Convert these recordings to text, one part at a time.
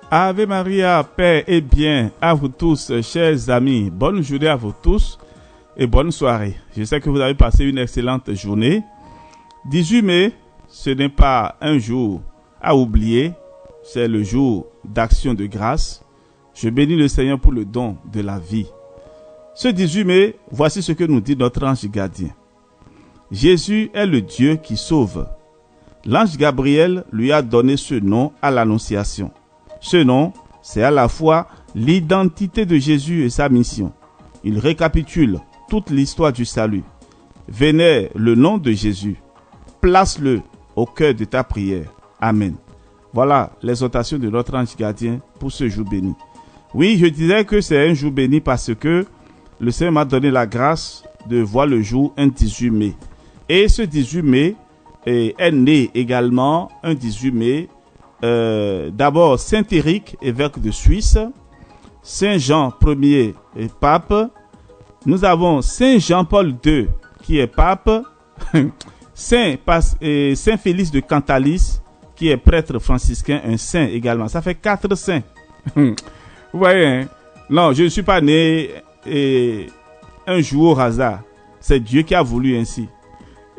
Ave Maria, paix et bien à vous tous, chers amis. Bonne journée à vous tous et bonne soirée. Je sais que vous avez passé une excellente journée. 18 mai, ce n'est pas un jour à oublier, c'est le jour d'action de grâce. Je bénis le Seigneur pour le don de la vie. Ce 18 mai, voici ce que nous dit notre ange gardien. Jésus est le Dieu qui sauve. L'ange Gabriel lui a donné ce nom à l'Annonciation. Ce nom, c'est à la fois l'identité de Jésus et sa mission. Il récapitule toute l'histoire du salut. Vénère le nom de Jésus. Place-le au cœur de ta prière. Amen. Voilà l'exhortation de notre ange gardien pour ce jour béni. Oui, je disais que c'est un jour béni parce que le Seigneur m'a donné la grâce de voir le jour un 18 mai. Et ce 18 mai est né également un 18 mai. D'abord Saint Éric, évêque de Suisse, Saint Jean Ier est pape, nous avons Saint Jean-Paul II qui est pape, Saint Félix de Cantalis qui est prêtre franciscain, un saint également. Ça fait 4 saints. Vous voyez, hein? Non, je ne suis pas né un jour au hasard. C'est Dieu qui a voulu ainsi.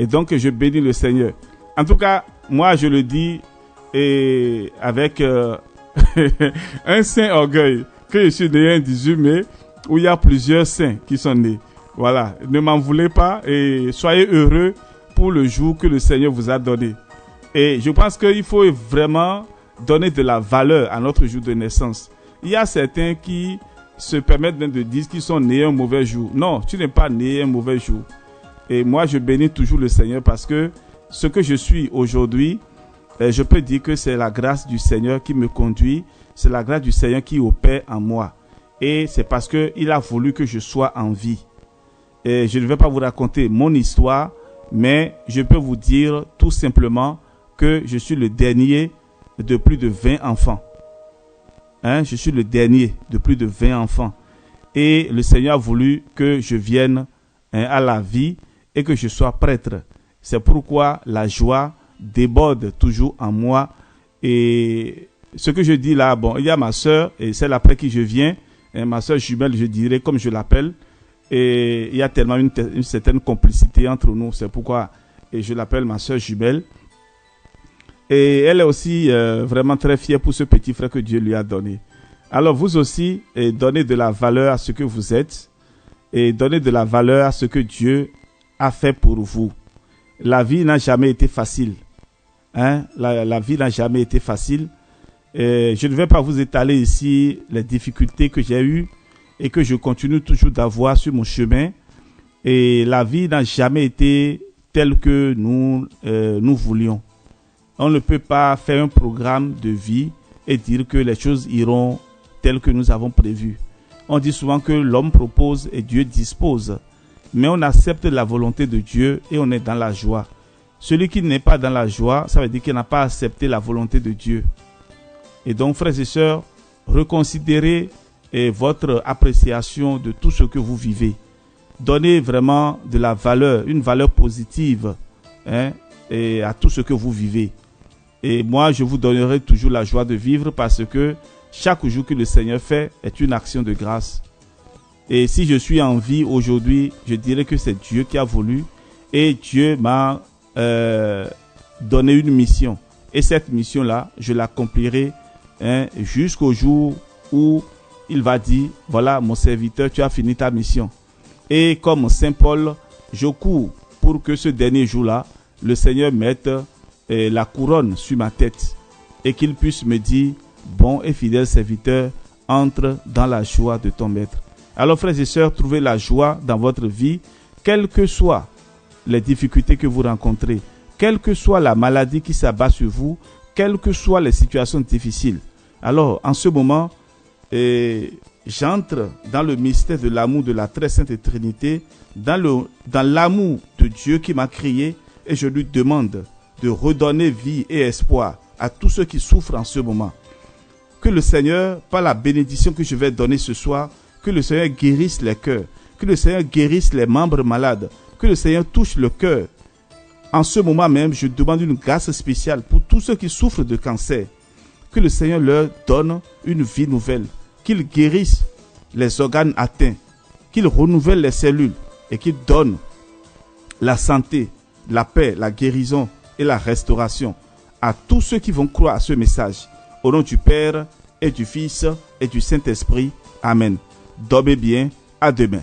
Et donc je bénis le Seigneur. En tout cas, moi je le dis et avec un saint orgueil que je suis né un 18 mai où il y a plusieurs saints qui sont nés. Voilà, ne m'en voulez pas et soyez heureux pour le jour que le Seigneur vous a donné. Et je pense qu'il faut vraiment donner de la valeur à notre jour de naissance. Il y a certains qui se permettent de dire qu'ils sont nés un mauvais jour. Non, tu n'es pas né un mauvais jour. Et moi, je bénis toujours le Seigneur parce que ce que je suis aujourd'hui, je peux dire que c'est la grâce du Seigneur qui me conduit. C'est la grâce du Seigneur qui opère en moi. Et c'est parce qu'il a voulu que je sois en vie. Et je ne vais pas vous raconter mon histoire, mais je peux vous dire tout simplement que je suis le dernier de plus de 20 enfants. Je suis le dernier de plus de 20 enfants. Et le Seigneur a voulu que je vienne à la vie et que je sois prêtre. C'est pourquoi la joie déborde toujours en moi. Et ce que je dis là, bon, il y a ma soeur, et celle après qui je viens, ma soeur jumelle, je dirais, comme je l'appelle. Et il y a tellement une certaine complicité entre nous, c'est pourquoi je l'appelle ma soeur jumelle. Et elle est aussi vraiment très fière pour ce petit frère que Dieu lui a donné. Alors vous aussi, donnez de la valeur à ce que vous êtes et donnez de la valeur à ce que Dieu a fait pour vous. La vie n'a jamais été facile. La vie n'a jamais été facile. Je ne vais pas vous étaler ici les difficultés que j'ai eues et que je continue toujours d'avoir sur mon chemin. Et la vie n'a jamais été telle que nous voulions. On ne peut pas faire un programme de vie et dire que les choses iront telles que nous avons prévu. On dit souvent que l'homme propose et Dieu dispose. Mais on accepte la volonté de Dieu et on est dans la joie. Celui qui n'est pas dans la joie, ça veut dire qu'il n'a pas accepté la volonté de Dieu. Et donc, frères et sœurs, reconsidérez votre appréciation de tout ce que vous vivez. Donnez vraiment de la valeur, une valeur positive à tout ce que vous vivez. Et moi, je vous donnerai toujours la joie de vivre parce que chaque jour que le Seigneur fait est une action de grâce. Et si je suis en vie aujourd'hui, je dirais que c'est Dieu qui a voulu et Dieu m'a donné une mission. Et cette mission-là, je l'accomplirai jusqu'au jour où il va dire, voilà mon serviteur, tu as fini ta mission. Et comme Saint Paul, je cours pour que ce dernier jour-là, le Seigneur mette la couronne sur ma tête et qu'il puisse me dire, bon et fidèle serviteur, entre dans la joie de ton maître. Alors frères et sœurs, trouvez la joie dans votre vie, quelles que soient les difficultés que vous rencontrez, quelle que soit la maladie qui s'abat sur vous, quelles que soient les situations difficiles. Alors en ce moment, j'entre dans le mystère de l'amour de la très sainte Trinité, dans l'amour de Dieu qui m'a créé et je lui demande de redonner vie et espoir à tous ceux qui souffrent en ce moment. Que le Seigneur, par la bénédiction que je vais donner ce soir, que le Seigneur guérisse les cœurs, que le Seigneur guérisse les membres malades, que le Seigneur touche le cœur. En ce moment même, je demande une grâce spéciale pour tous ceux qui souffrent de cancer. Que que le Seigneur leur donne une vie nouvelle, qu'il guérisse les organes atteints, qu'il renouvelle les cellules et qu'il donne la santé, la paix, la guérison et la restauration à tous ceux qui vont croire à ce message. Au nom du Père et du Fils et du Saint-Esprit. Amen. Dormez bien. À demain.